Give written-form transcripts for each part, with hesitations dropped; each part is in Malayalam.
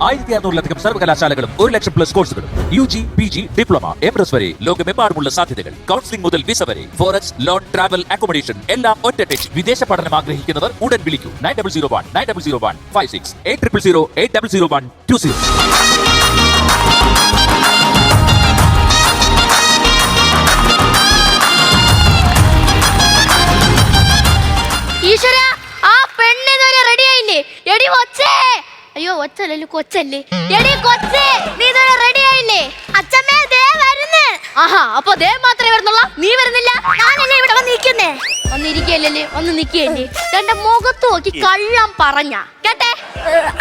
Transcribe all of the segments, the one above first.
1600-ലധികം സർവകലാശാലകളും 1,00,000+ കോഴ്സുകളും UG, PG, ഡിപ്ലോമ, MS വരെ ലോകമെമ്പാടുമുള്ള സാധ്യതകൾ. കൗൺസിലിംഗ് മുതൽ വിസ വരെ. ഫോറക്സ്, ലോൺ, ട്രാവൽ, അക്കോമഡേഷൻ എല്ലാം ഒറ്റ ടച്ച്. വിദേശ പഠനം ആഗ്രഹിക്കുന്നവർ ഉടൻ വിളിക്കൂ 9001-9001-56 800800-8001-20. ഈശ്വര, ആ പെണ്ണിതുവരെ റെഡി ആയില്ലേ? എടി കൊച്ചേ, അയ്യോ ഒച്ചല്ലേ കൊച്ചല്ലേ, എടി കൊച്ചേ നീ ഇതുവരെ റെഡി ആയില്ലേ? അച്ഛമ്മേ ദേ വരുന്നു. ആഹാ, അപ്പൊ ദേ മാത്രമേ വരുന്നുള്ളൂ, നീ വരുന്നില്ല? ഞാനല്ലേ ഇവിടെ വന്നിരിക്കുന്നേ. വന്നിരിക്കല്ലേ, ഒന്ന് നിക്കല്ലേ. എന്റെ മുഖത്ത് നോക്കി കള്ളം പറഞ്ഞ കേട്ടെ.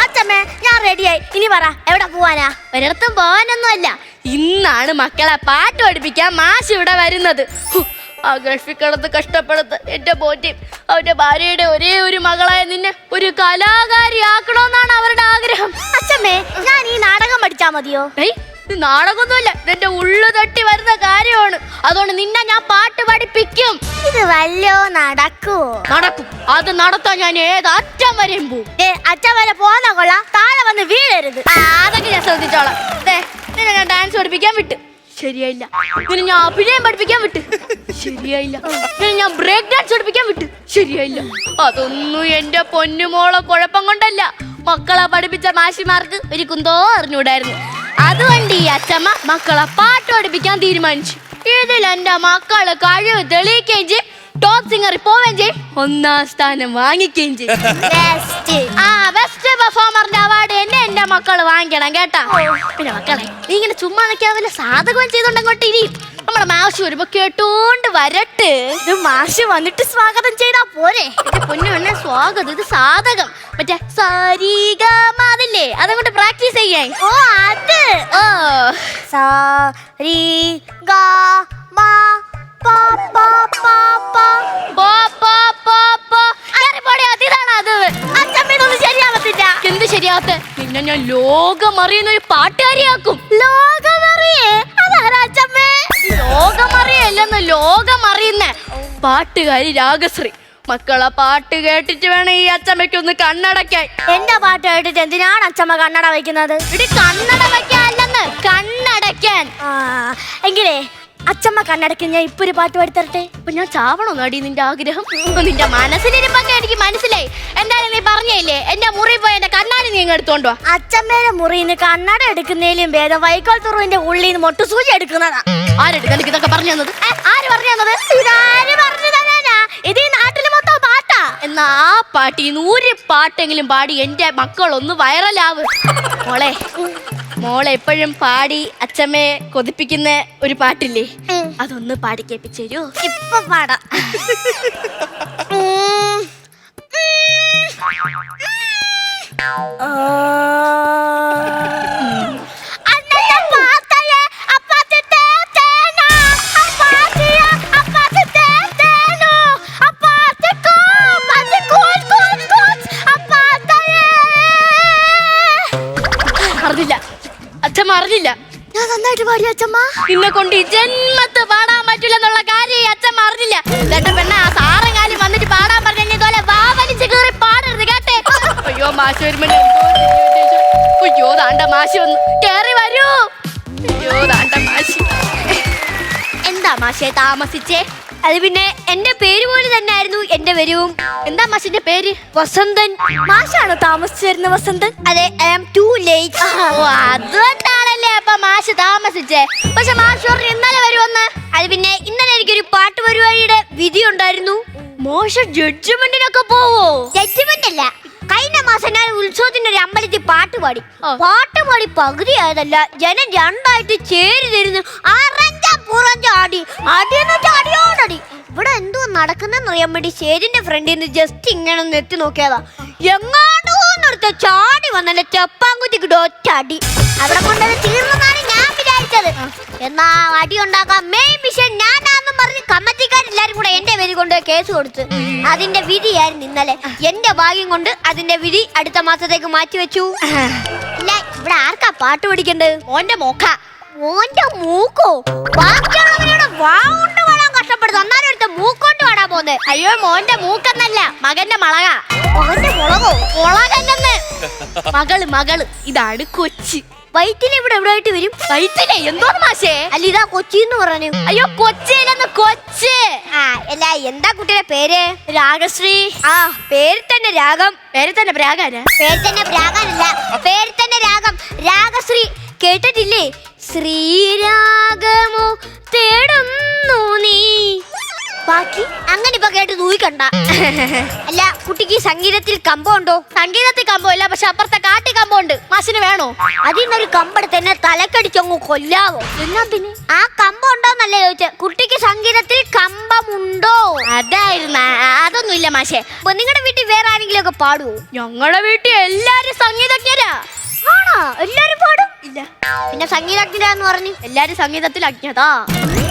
അച്ഛമ്മേ ഞാൻ റെഡിയായി, ഇനി പറ എവിടെ പോവാനാ? ഒരിടത്തും പോവാനൊന്നുമല്ല, ഇന്നാണ് മക്കളെ പാട്ട് പഠിപ്പിക്കാൻ മാഷ് ഇവിടെ വരുന്നത്. ആ ഗൾഫിൽ കിടന്ന് കഷ്ടപ്പെടുത്ത് എന്റെ പോറ്റി അവന്റെ ഭാര്യയുടെ ഒരേ ഒരു മകളായ നിന്നെ ഒരു കലാകാരിയാക്കണമെന്നാണ് അവരുടെ ആഗ്രഹം. അച്ഛമ്മേ ഞാൻ ഈ നാടകം പഠിച്ചാ മതിയോ? ഇത് നാടകമൊന്നുമില്ല, ഇതെന്റെ ഉള്ളു തട്ടി വരുന്ന കാര്യമാണ്. അതുകൊണ്ട് നിന്നെ ഞാൻ പാട്ട് പഠിപ്പിക്കും. ഇത് വല്ലോ നടക്കുവോ? നടക്കും, അത് നടത്താൻ ഞാൻ ഏത് അറ്റം വരെയും പോവും. അറ്റം വരെ പോന്ന കൊള്ളാം, താഴെ വന്ന് വീഴരുത്. അതൊക്കെ ഞാൻ ശ്രദ്ധിച്ചോളാം. നിന്നെ ഞാൻ ഡാൻസ് പഠിപ്പിക്കാൻ വിട്ട്, ശരിയായില്ല. പിന്നെ ഞാൻ അഭിനയം പഠിപ്പിക്കാൻ വിട്ട്, ശരിയായില്ല. പിന്നെ ഞാൻ ബ്രേക്ക് ഡാൻസ് പഠിപ്പിക്കാൻ വിട്ട്, ശരിയായില്ല. അതൊന്നും എന്റെ പൊന്നുമോളെ കുഴപ്പം കൊണ്ടല്ല, മക്കളെ പഠിപ്പിച്ച മാഷിമാർക്ക് ഒരു കുന്തോ അറിഞ്ഞൂടായിരുന്നു. അതുകൊണ്ട് ഈ അച്ഛമ്മ മക്കളെ പാട്ട് പഠിപ്പിക്കാൻ തീരുമാനിച്ചു. ഇതിൽ എന്റെ മക്കള് കഴിവ് തെളിയിക്കുകയും ചെയ്യും, ടോപ്പ് സിംഗറിൽ പോവുകയും ചെയ്യും, 1ാം സ്ഥാനം വാങ്ങിക്കുകയും ചെയ്യും. ബെസ്റ്റ് പെർഫോമറിന്റെ അവാർഡ് എന്നെ എന്റെ മക്കള് വാങ്ങിക്കണം കേട്ടാ. പിന്നെ മക്കളെ നീ ഇങ്ങനെ ചുമ്മാ നിൽക്കാൻ വല്ല സാധകം ചെയ്തോണ്ടങ്ങോട്ട് ഇരി. നമ്മുടെ മാഷ് വരുമ്പോ കേട്ടോണ്ട് വരട്ടെ. ഇത് മാഷ് വന്നിട്ട് സ്വാഗതം ചെയ്താ പോരെ? പൊന്നു എന്നെ സ്വാഗതം, ഇത് സാധകം. മറ്റേ സാരിഗമതില്ലേ, അതങ്ങോട്ട് പ്രാക്ടീസ് ചെയ്യാൻ. ഓ അത് എന്ത് ശരിയാവത്തെ? പിന്നെ ഞാൻ ലോകം അറിയുന്ന ഒരു പാട്ടുകാരിയാക്കും. ലോകമറിയേ? ലോകമറിയല്ലെന്ന്, ലോകമറിയുന്ന പാട്ടുകാരി രാഗശ്രീ. മക്കളെ പാട്ട് കേട്ടിട്ട് വേണം ഈ അച്ചമ്മയ്ക്കൊന്ന് കണ്ണടയ്ക്കാൻ. എന്റെ പാട്ട് കേട്ടിട്ട് എന്തിനാണ് അച്ചമ്മ കണ്ണട വയ്ക്കുന്നത്? ഇവിടെ കണ്ണട വയ്ക്കാല്ലെന്ന്, കണ്ണടയ്ക്കാൻ. എങ്കിലേ അച്ചമ്മ കണ്ണടയ്ക്ക് ഞാൻ ഇപ്പൊ ഒരു പാട്ട് പാടി തരട്ടെ. അപ്പൊ ഞാൻ ചാവണോ നടി നിന്റെ ആഗ്രഹം? നിന്റെ മനസ്സിലിരിപ്പൊക്കെ എനിക്ക് മനസ്സിലായി. എന്തായാലും നീ പറഞ്ഞില്ലേ എന്റെ മുറി പോയി എന്റെ കണ്ണാടി നീ എടുത്തോണ്ടോ. അച്ചമ്മേടെ മുറിന്ന് കണ്ണട എടുക്കുന്നതിലും ഭേദം വൈക്കോൽ തുറവിന്റെ ഉള്ളിൽ നിന്ന് മൊട്ടുസൂചി എടുക്കുന്നതാ. ആരെടുക്കാൻ ഇതൊക്കെ പറഞ്ഞു തന്നത്? ആര് പറഞ്ഞു തന്നത്? ഇതാര് പറഞ്ഞു തരാനാ? ഇത് ഈ നാട്ടില് മൊത്തം പാട്ടാ. എന്നാ ആ പാട്ടിന്ന് ഒരു പാട്ടെങ്കിലും പാടി എന്റെ മക്കളൊന്ന് വൈറലാവ്. മോളെ എപ്പോഴും പാടി അച്ഛമ്മയെ കൊതിപ്പിക്കുന്ന ഒരു പാട്ടില്ലേ, അതൊന്ന് പാടി കേൾപ്പിച്ചു തരൂ. ഇപ്പൊ പാടാം. അറിഞ്ഞില്ല അച്ഛമ്മ, അറിഞ്ഞില്ല. ഞാൻ നന്നായിട്ട് പാടി അച്ഛമ്മ. നിന്നെ കൊണ്ട് ഈ ജന്മത്ത് പാടാൻ പറ്റില്ലെന്നുള്ള കാര്യം അച്ഛമ്മ അറിഞ്ഞില്ല. ചേട്ടാ പെണ്ണ ആ സാറങ്ങാലും വന്നിട്ട് പാടാൻ പറഞ്ഞ ഇതുപോലെ വാവലിച്ച് കയറി പാടരുത് കേട്ടെ. അയ്യോ മാഷ് വരുമ്പോ അയ്യോ താണ്ട മാഷ് വന്നു, കേറി വരൂ. അയ്യോ താണ്ട മാഷ്. എന്താ മാഷെ താമസിച്ചേ? അത് പിന്നെ എന്റെ പേര് പോലെ തന്നെ ആയിരുന്നു എന്റെ വരവും. എന്താ മാഷിന്റെ പേര്? വസന്തൻ. മാഷാണോ താമസിച്ചു വരുന്ന വസന്തൻ? അതെ, ഐ ആം ടു ലേറ്റ്. അതുകൊണ്ടാണല്ലേ അപ്പൊ മാഷ് താമസിച്ചേ. പക്ഷെ മാഷ് പറഞ്ഞു ഇന്നലെ വരുമെന്ന്. അത് പിന്നെ ഇന്നലെ എനിക്കൊരു പാട്ട് പരിപാടിയുടെ വിധി ഉണ്ടായിരുന്നു. മോശ ജഡ്ജ്മെന്റിനൊക്കെ പോവോ? ജഡ്ജ്മെന്റ് അല്ല, കഴിഞ്ഞ മാസം ഞാൻ ഉത്സവത്തിന്റെ ഒരു അമ്പലത്തിൽ പാട്ട് പാടി പകുതി ആയതല്ല, ജനം രണ്ടായിട്ട് ചേരി തരുന്നു. അടിയോടടി. ഇവിടെ എന്തോ നടക്കുന്നെന്നറിയാൻ വേണ്ടി സ്റ്റേജിന്റെ ഫ്രണ്ടിൽ നിന്ന് ജസ്റ്റ് ഇങ്ങനെ ഒന്ന് എത്തി നോക്കിയതാ. എങ്ങാണ്ടോന്നടുത്ത ചാടി വന്നെ ചെപ്പാങ്കുറ്റിക്കിട്ട് ഒറ്റ അടി. അവിടെ കൊണ്ടത് തീർന്നതാണ് ഞാൻ വിചാരിച്ചത്. എന്നാ അടി ഉണ്ടാക്കാൻ മെയിൻ വിഷയം ഞാനാന്നും പറഞ്ഞ് കമ്മിറ്റിക്കാരെല്ലാരും കൂടെ എന്റെ പേര് കൊണ്ട് കേസ് കൊടുത്തു. അതിന്റെ വിധിയായിരുന്നു ഇന്നലെ. എന്റെ ഭാഗ്യം കൊണ്ട് അതിന്റെ വിധി അടുത്ത മാസത്തേക്ക് മാറ്റി വെച്ചു. ഇല്ല, ഇവിടെ ആർക്കാ പാട്ട് പഠിക്കേണ്ടത്? മോന്റെ മോക്ക. മോന്റെ മൂക്കോ? ബാക്കിയുള്ളവരോട് വാ കൊണ്ട് പാടാൻ കഷ്ടപ്പെടുന്നു, എന്നാലും എടുത്ത മൂക്കൊണ്ട് പാടാൻ പോകുന്നത് മുളകാണ്. അയ്യോ മോന്റെ മൂക്കെന്നല്ല, മകന്റെ മുളക. മകന്റെ മുളകോ? മുളകല്ലെന്ന്. മകള് ഇതാണ് കൊച്ചി. വയറ്റിൽ ഇവിടെ എവിടെ ആയിട്ട് വരും? വയറ്റിലെ എന്തോന്ന് മാഷേ? അല്ല ഇതാ കൊച്ചിന്ന് പറഞ്ഞു. അയ്യോ കൊച്ചിയിലെന്ന്, കൊച്ച്. അല്ല എന്താ കുട്ടിയുടെ പേര്? രാഗശ്രീ. പേര് തന്നെ രാഗം. പേര് തന്നെ പ്രാകാരാ? പേര് തന്നെ പ്രാകാരല്ല, പേര് തന്നെ രാഗം. രാഗശ്രീ കേട്ടിട്ടില്ലേ? ശ്രീരാഗമോ തേടുന്നു നീ. ബാക്കി അങ്ങനെ ഇപ്പൊ കേട്ട് തൂയിക്കണ്ട. അല്ല കുട്ടിക്ക് സംഗീതത്തിൽ കമ്പമുണ്ടോ? സംഗീതത്തിൽ കമ്പമില്ല, പക്ഷെ അപ്പുറത്തെ കാട്ടി കമ്പമുണ്ട്. മാഷിന് വേണോ? അതിന്നൊരു കമ്പെടുത്ത് എന്നെ തലക്കടിച്ചങ്ങ് കൊല്ലാവോ? എന്നാത്തിന്? ആ കമ്പം ഉണ്ടോന്നല്ലേ ചോദിച്ചെ. കുട്ടിക്ക് സംഗീതത്തിൽ കമ്പമുണ്ടോ? അതായിരുന്നു. അതൊന്നും ഇല്ല മാഷേ. അപ്പൊ നിങ്ങളുടെ വീട്ടിൽ വേറെ ആരെങ്കിലും ഒക്കെ പാടുവോ? ഞങ്ങളുടെ വീട്ടിൽ എല്ലാരും സംഗീതജ്ഞരാ. ആണോ? എല്ലാരും പാടും? ഇല്ല. പിന്നെ സംഗീതജ്ഞരാന്ന് പറഞ്ഞു. എല്ലാരും സംഗീതത്തിൽ അജ്ഞതാ.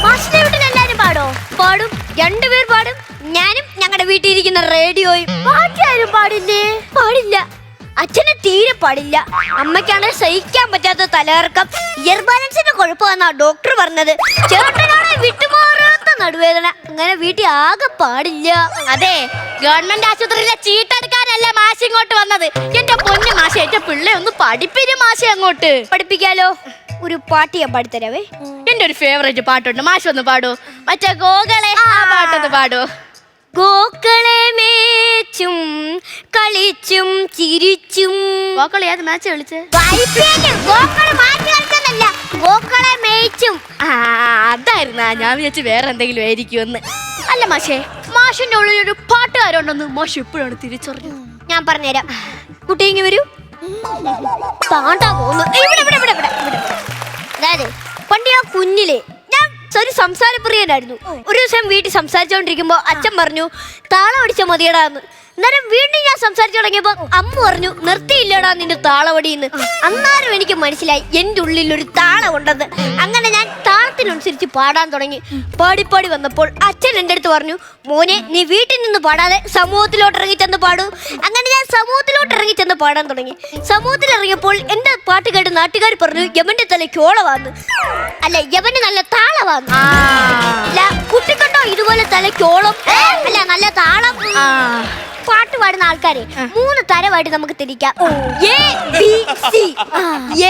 മാഷിന്റെ വീട്ടിൽ എല്ലാരും പാടോ? പാടും. 2 പേർ പാടും. ഞാനും ഞങ്ങളുടെ വീട്ടിൽ ഇരിക്കുന്ന റേഡിയോയും. ബാക്കി ആരും പാടില്ലേ? പാടില്ല. അച്ഛന് തീരെ പാടില്ല. അമ്മയ്ക്കാണ് സഹിക്കാൻ പറ്റാത്ത തലകറക്കം. ഇയർ ബാലൻസിന്റെ കുഴപ്പമെന്നാ ഡോക്ടർ പറഞ്ഞത്. ചേട്ടനാണ് വിട്ടുമാറാത്ത നടുവേദന. അങ്ങനെ വീട്ടിൽ ആകെ പാടില്ല. അതെ, ഗവൺമെന്റ് ആശുപത്രിയിലെ ചീട്ടെടുക്കാനല്ല മാഷ് ഇങ്ങോട്ട് വന്നത്. എന്റെ പൊന്നു മാഷെ, എന്റെ പിള്ളേ ഒന്ന് പഠിപ്പിരും മാഷെ. അങ്ങോട്ട് പഠിപ്പിക്കാലോ. ഒരു പാട്ട് ഞാൻ പാടിത്തരാവേ. എന്റെ ഒരു ഫേവറേറ്റ് പാട്ടുണ്ട്, മാഷ് ഒന്ന് പാടൂ. മറ്റേ ഗോകളെ ആ പാട്ടൊന്ന് പാടൂ. ഗോക്കളെ മേച്ചും കളിച്ചും ചിരിച്ചും. ഗോക്കളെ ഏത് മാച്ച് കളിച്ചേ? ഗോക്കളെ മാറ്റി കളിച്ചതല്ല, ഗോക്കളെ മേച്ചും. അതായിരുന്നാ, ഞാൻ വിചാരിച്ചു വേറെ എന്തെങ്കിലും ആയിരിക്കുമെന്ന്. അല്ല മാഷേ, മാഷിന്റെ ഉള്ളിൽ ഒരു പാട്ടുകാരുണ്ടെന്ന് മാഷ് എപ്പോഴാണ് തിരിച്ചറിഞ്ഞത്? ഞാൻ പറഞ്ഞുതരാം. കുട്ടി ഇങ്ങ് വരൂ. താണ്ടാ പോകുന്നു. അതായത് പണ്ട് ഞാൻ കുഞ്ഞിലെ ഞാൻ ഒരു സംസാരപ്രിയനായിരുന്നു. ഒരു ദിവസം വീട്ടിൽ സംസാരിച്ചോണ്ടിരിക്കുമ്പോ അച്ഛൻ പറഞ്ഞു താളം അടിച്ച മതിയടാന്ന്. അന്നേരം വീണ്ടും ഞാൻ സംസാരിച്ചു തുടങ്ങിയപ്പോ അമ്മ പറഞ്ഞു നിർത്തിയില്ലടാ നിന്റെ താളവടിന്ന്. അന്നേരം എനിക്ക് മനസ്സിലായി എന്റെ ഉള്ളിൽ ഒരു താളം ഉണ്ടെന്ന്. അങ്ങനെ ഞാൻ താളത്തിനനുസരിച്ച് പാടാൻ തുടങ്ങി. പാടിപ്പാടി വന്നപ്പോൾ അച്ഛൻ എൻ്റെ അടുത്ത് പറഞ്ഞു, മോനെ നീ വീട്ടിൽ നിന്ന് പാടാതെ സമൂഹത്തിലോട്ട് ഇറങ്ങി ചെന്ന് പാടൂ. അങ്ങനെ ഞാൻ സമൂഹത്തിലോട്ട് ഇറങ്ങി ചെന്ന് പാടാൻ തുടങ്ങി. സമൂഹത്തിൽ ഇറങ്ങിയപ്പോൾ എന്റെ പാട്ട് കേട്ട് നാട്ടുകാർ പറഞ്ഞു യവന്റെ തലയ്ക്ക് ഓളവാന്ന്. അല്ല യവന് നല്ല താളവാന്ന്. അല്ല കുട്ടിക്കണ്ടോ ഇതുപോലെ തലയ്ക്കോളം? അല്ല നല്ല താളം. പാട്ട് പാടുന്ന ആൾക്കാരെ 3 തരമായിട്ട് നമുക്ക് തിരിക്കാം. A B C.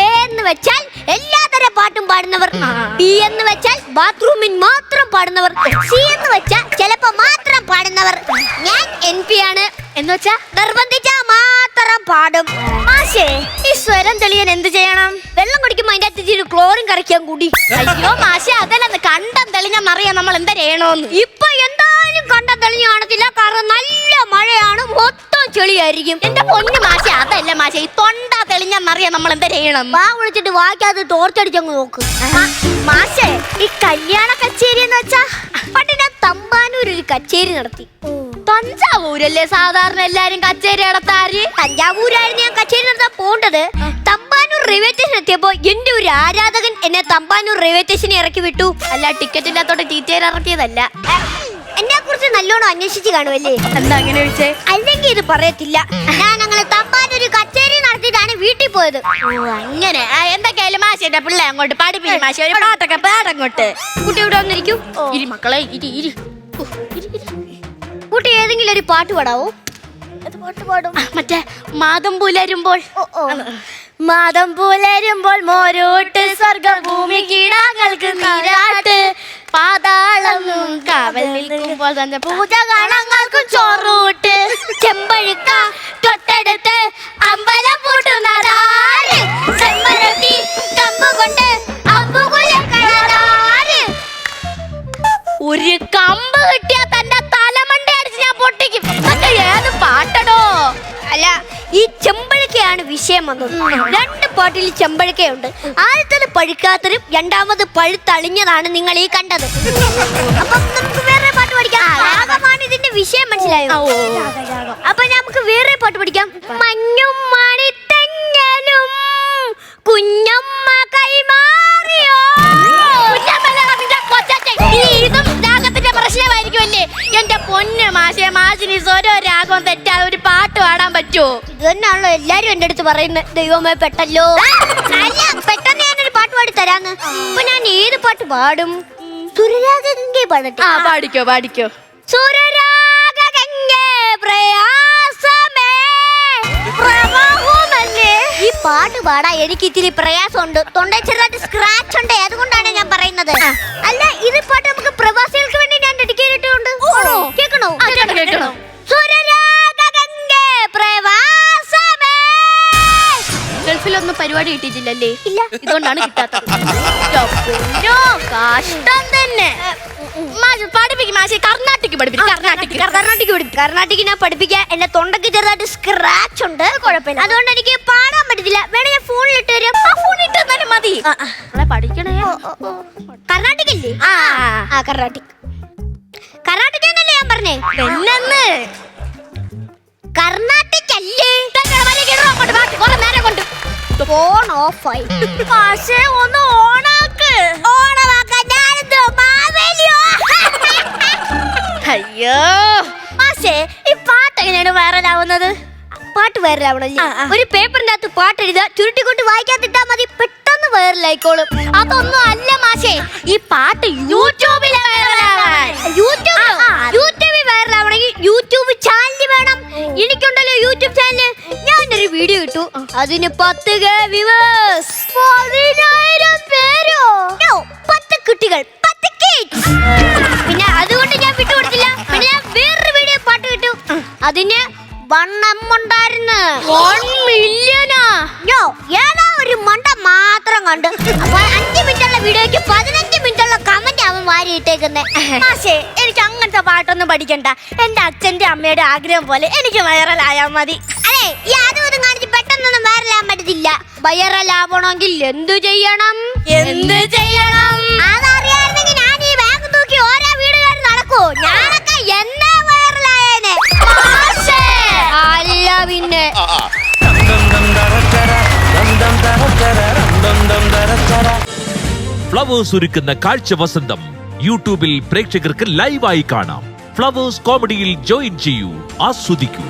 എ എന്ന് വെച്ചാൽ എല്ലാ തരം പാട്ടും പാടുന്നവർ. ബി എന്ന് വെച്ചാൽ ബാത്റൂമിൽ മാത്രം പാടുന്നവർ. സി എന്ന് വെച്ചാൽ ചിലപ്പോ മാത്രം പാടുന്നവർ. ഞാൻ NP ആണ്. എന്ന് വെച്ചാ നിർബന്ധിച്ചാ മാത്രം പാടും. മാഷേ, ഈ സ്വരം തെളിയാൻ എന്ത് ചെയ്യണം? വെള്ളം കുടിക്കുമ്പോ അതിന്റെ അകത്ത് ക്ലോറിൻ കറക്കാൻ കൂടി. അയ്യോ മാഷേ, അതല്ലെന്ന്. കണ്ടം തെളിഞ്ഞെന്നറിയാം നമ്മൾ എന്താ ചെയ്യണോന്ന്. ഇപ്പൊ എന്തായാലും കണ്ടം തെളിഞ്ഞു കാണത്തില്ല, കാരണം നല്ല മഴയാണ്, മൊത്തം ചെളിയായിരിക്കും. എന്റെ പൊന്നു മാഷേ, അതല്ല മാഷേ, ഈ തൊണ്ട തെളിഞ്ഞെന്നറിയാം നമ്മൾ എന്താ ചെയ്യണം. വാ വിളിച്ചിട്ട് വാക്കകത്ത് ടോർച്ചടിച്ചങ്ങ് നോക്ക്. മാഷേ, ഈ കല്യാണ കച്ചേരി എന്ന് വെച്ചാ പണ്ട് ഞാൻ തമ്പാനൂർ ഒരു കച്ചേരി നടത്തി. തഞ്ചാവൂരല്ലേ സാധാരണ എല്ലാരും കച്ചേരി നടത്താറ്? തഞ്ചാവൂരായിരുന്നു ഞാൻ കച്ചേരി നടത്താൻ പോണ്ടത്. തമ്പാനൂർ റെയിൽവേ സ്റ്റേഷൻ എത്തിയപ്പോ എന്റെ ഒരു ആരാധകൻ എന്നെ തമ്പാനൂർ റെയിൽവേ സ്റ്റേഷനിൽ ഇറക്കി വിട്ടു. അല്ല, ടിക്കറ്റ് ഇല്ലാത്തോട്ട് ടീച്ചർ ഇറക്കിയതല്ല. എന്നെ കുറിച്ച് നല്ലോണം അന്വേഷിച്ച് കാണുമല്ലേ? എന്താ അങ്ങനെ ചോദിച്ചേ? അല്ലെങ്കിൽ ഇത് പറയത്തില്ല. ഞാൻ അങ്ങനെ തമ്പാനൂർ കച്ചേരി നടത്തിയിട്ടാണ് വീട്ടിൽ പോയത്. അങ്ങനെ എന്തൊക്കെയായാലും മാഷെ എന്റെ പിള്ളേ അങ്ങോട്ട് പഠിപ്പിക്കും. മാഷെ ഒരു പാട്ടൊക്കെ പാടങ്ങോട്ട്. കുട്ടി ഇവിടെ വന്നിരിക്കൂ. ഇരി മക്കളെ, ഇരി ഇരി. കുട്ടി ഏതെങ്കിലും ഒരു പാട്ട് പാടാവോ? പാട്ട് പാടും. മറ്റേ മാതം പുലരുമ്പോൾ. മാതം പുലരുമ്പോൾ മോരോട്ട് സ്വർഗഭൂമി കീടാങ്ങൾക്ക് നീരാട്ട് പാതാളം കാവൽ നിൽക്കുമ്പോൾ തന്നെ പൂജ കാണാങ്ങൾക്കും ചോറൂട്ട് ചെമ്പഴുക്ക തൊട്ടടുത്ത് അമ്പലം പൂട്ടുന്നതാര് ചെമ്പരത്തി കമ്പുകൊണ്ട് അമ്പുകുലകളാര് ഒരു കമ്പ് കിട്ടിയാ തന്റെ തലമണ്ട അടിച്ച് ഞാൻ പൊട്ടിക്കും. ഏത് പാട്ടടോ? അല്ല, ഈ ചെമ്പഴുക്കയാണ് വിഷയം വന്നത്. 2 പാട്ടിൽ ചെമ്പഴുക്കയുണ്ട്. ആദ്യത്തേത് പഴുക്കാത്തതും രണ്ടാമത് പഴുത്തളിഞ്ഞതാണ് നിങ്ങൾ ഈ കണ്ടത്. അപ്പം നമുക്ക് വേറെ പാട്ട് പഠിക്കാം. രാഗമാണ് ഇതിന്റെ വിഷയം, മനസ്സിലായോ? അപ്പൊ നമുക്ക് വേറെ പാട്ട് പഠിക്കാം. മഞ്ഞും മണിത്തെങ്ങലും കുഞ്ഞമ്മ കൈമാറിയോ. ഇതും രാഗത്തിന്റെ പ്രശ്നമായിരിക്കുമല്ലേ? എന്റെ പൊന്ന് മാഷെ, മാഷിന് ഓരോ രാഗവും തെറ്റാതെ ഒരു പാട്ട് പാടാൻ പറ്റുമോ? ഇത് തന്നെയാണല്ലോ എല്ലാരും എന്റെ അടുത്ത് പറയുന്നത്. ദൈവമേ പെട്ടല്ലോ. അല്ല, പെട്ടെന്ന് ഞാനൊരു പാട്ട് പാടി തരാന്ന്. അപ്പൊ ഞാൻ ഏത് പാട്ട് പാടും? സുരരാഗ പാടട്ടെ? പാടിക്കോ പാടിക്കോ. സുരരാഗ പ്രയാസമേ പ്രവാഹമല്ലേ. ഈ പാട്ട് പാടാ എനിക്ക് ഇത്തിരി പ്രയാസമുണ്ട്, തൊണ്ട ചെറുതായിട്ട് സ്ക്രാച്ച് ഉണ്ട്, അതുകൊണ്ടാണ് ഞാൻ പറയുന്നത്. അല്ല, ഇത് പാട്ട് നമുക്ക് പ്രവാസികൾക്ക് വേണ്ടി ഞാൻ ഡെഡിക്കേറ്റ് ഇട്ടുണ്ട്. കേൾക്കണോ? കേൾക്കണോ? സുരരാഗഗംഗേ പ്രവാസമേ. ഗൾഫിലൊന്നും പരിപാടി കിട്ടിയിട്ടില്ലല്ലേ? ഇല്ല. ഇതുകൊണ്ടാണ് കിട്ടാത്തത്. കഷ്ടം തന്നെ. പഠിപ്പിക്കും മാഷെ, കർണാട്ടിക് പഠിപ്പിക്കും. കർണാട്ടിക് ഞാൻ പഠിപ്പിക്കാൻ. എന്റെ തൊണ്ടക്ക് ചെറുതായിട്ട് സ്ക്രാച്ച് ഉണ്ട്, കുഴപ്പമില്ല. അതുകൊണ്ട് എനിക്ക് പാടാൻ പറ്റത്തില്ല. വേണേ ഞാൻ ഫോണിലിട്ട് തരും. ഫോണിട്ട് തന്നാലും മതി. പഠിക്കണേ. കർണാട്ടിക് ഇല്ലേ? കർണാട്ടിക് എന്നല്ലേ ഞാൻ പറഞ്ഞേ? പെണ്ണെന്ന് കർണാട്ടിക് അല്ലേ? നേരം കൊണ്ട് ഫോൺ ഓഫായി. പക്ഷേ ഒന്ന് ഓണാക്ക്. ഓണമാക്കാൻ ഞാനെന്തോ മാവേലിയോ? അയ്യോ മാഷേ, ഈ പാട്ട് എങ്ങനെയാണ് വൈറലാവുന്നത്? പാട്ട് വൈറലാവണല്ലേ? ഒരു പേപ്പറിന്റെ അകത്ത് പാട്ട് എഴുതുക, ചുരുട്ടിക്കൊണ്ട് വായിക്കാത്തിട്ടാ മതി, പെട്ടെന്ന് വൈറലായിക്കോളും. അതൊന്നും അല്ല മാഷേ, ഈ പാട്ട് യൂട്യൂബിൽ യൂട്യൂബിൽ വൈറലാവണമെങ്കിൽ യൂട്യൂബ് ചാനൽ വേണം. എനിക്കുണ്ടല്ലോ യൂട്യൂബ് ചാനൽ. ഞാനൊരു വീഡിയോ ഇട്ടു, അതിന് 10K വ്യൂവേഴ്സ്. 10,000 പേരോ? 10 കുട്ടികൾ, 10 kids. പിന്നെ അതുകൊണ്ട് ഞാൻ വിട്ടുകൊടുത്തില്ല. പിന്നെ ഞാൻ വേറൊരു വീഡിയോ പാട്ട് കിട്ടു, അതിന് 1M ഉണ്ടായിരുന്നു. 1 മില്യനാ? ഏതാ ഒരു മണ്ട മാത്രം കണ്ട്. അപ്പൊ 5 മിനിറ്റുള്ള വീഡിയോക്ക് 15 മിനിറ്റുള്ള കമന്റ് അവൻ വാരി ഇട്ടേക്കുന്നേ. മാഷേ, എനിക്ക് അങ്ങനത്തെ പാട്ടൊന്നും പഠിക്കണ്ട. എന്റെ അച്ഛന്റെ അമ്മയുടെ ആഗ്രഹം പോലെ എനിക്ക് വൈറലായാ മതി. അതെ, ഈ അതും ഇതും കാണിച്ച് പെട്ടെന്നൊന്നും വൈറലാകാൻ പറ്റത്തില്ല. വൈറലാവണമെങ്കിൽ എന്തു ചെയ്യണം? അതറിയായിരുന്നെങ്കിൽ ഞാൻ ഈ ബാഗ് തൂക്കി ഓരോ വീടുകാരും നടക്കൂ. ഞാനൊക്കെ എന്നാ വൈറലായേനെ. അല്ല പിന്നെ. ഫ്ലവേഴ്സ് ഒരുക്കുന്ന കാഴ്ച വസന്തം യൂട്യൂബിൽ പ്രേക്ഷകർക്ക് ലൈവായി കാണാം. ഫ്ലവേഴ്സ് കോമഡിയിൽ ജോയിൻ ചെയ്യൂ, ആസ്വദിക്കൂ.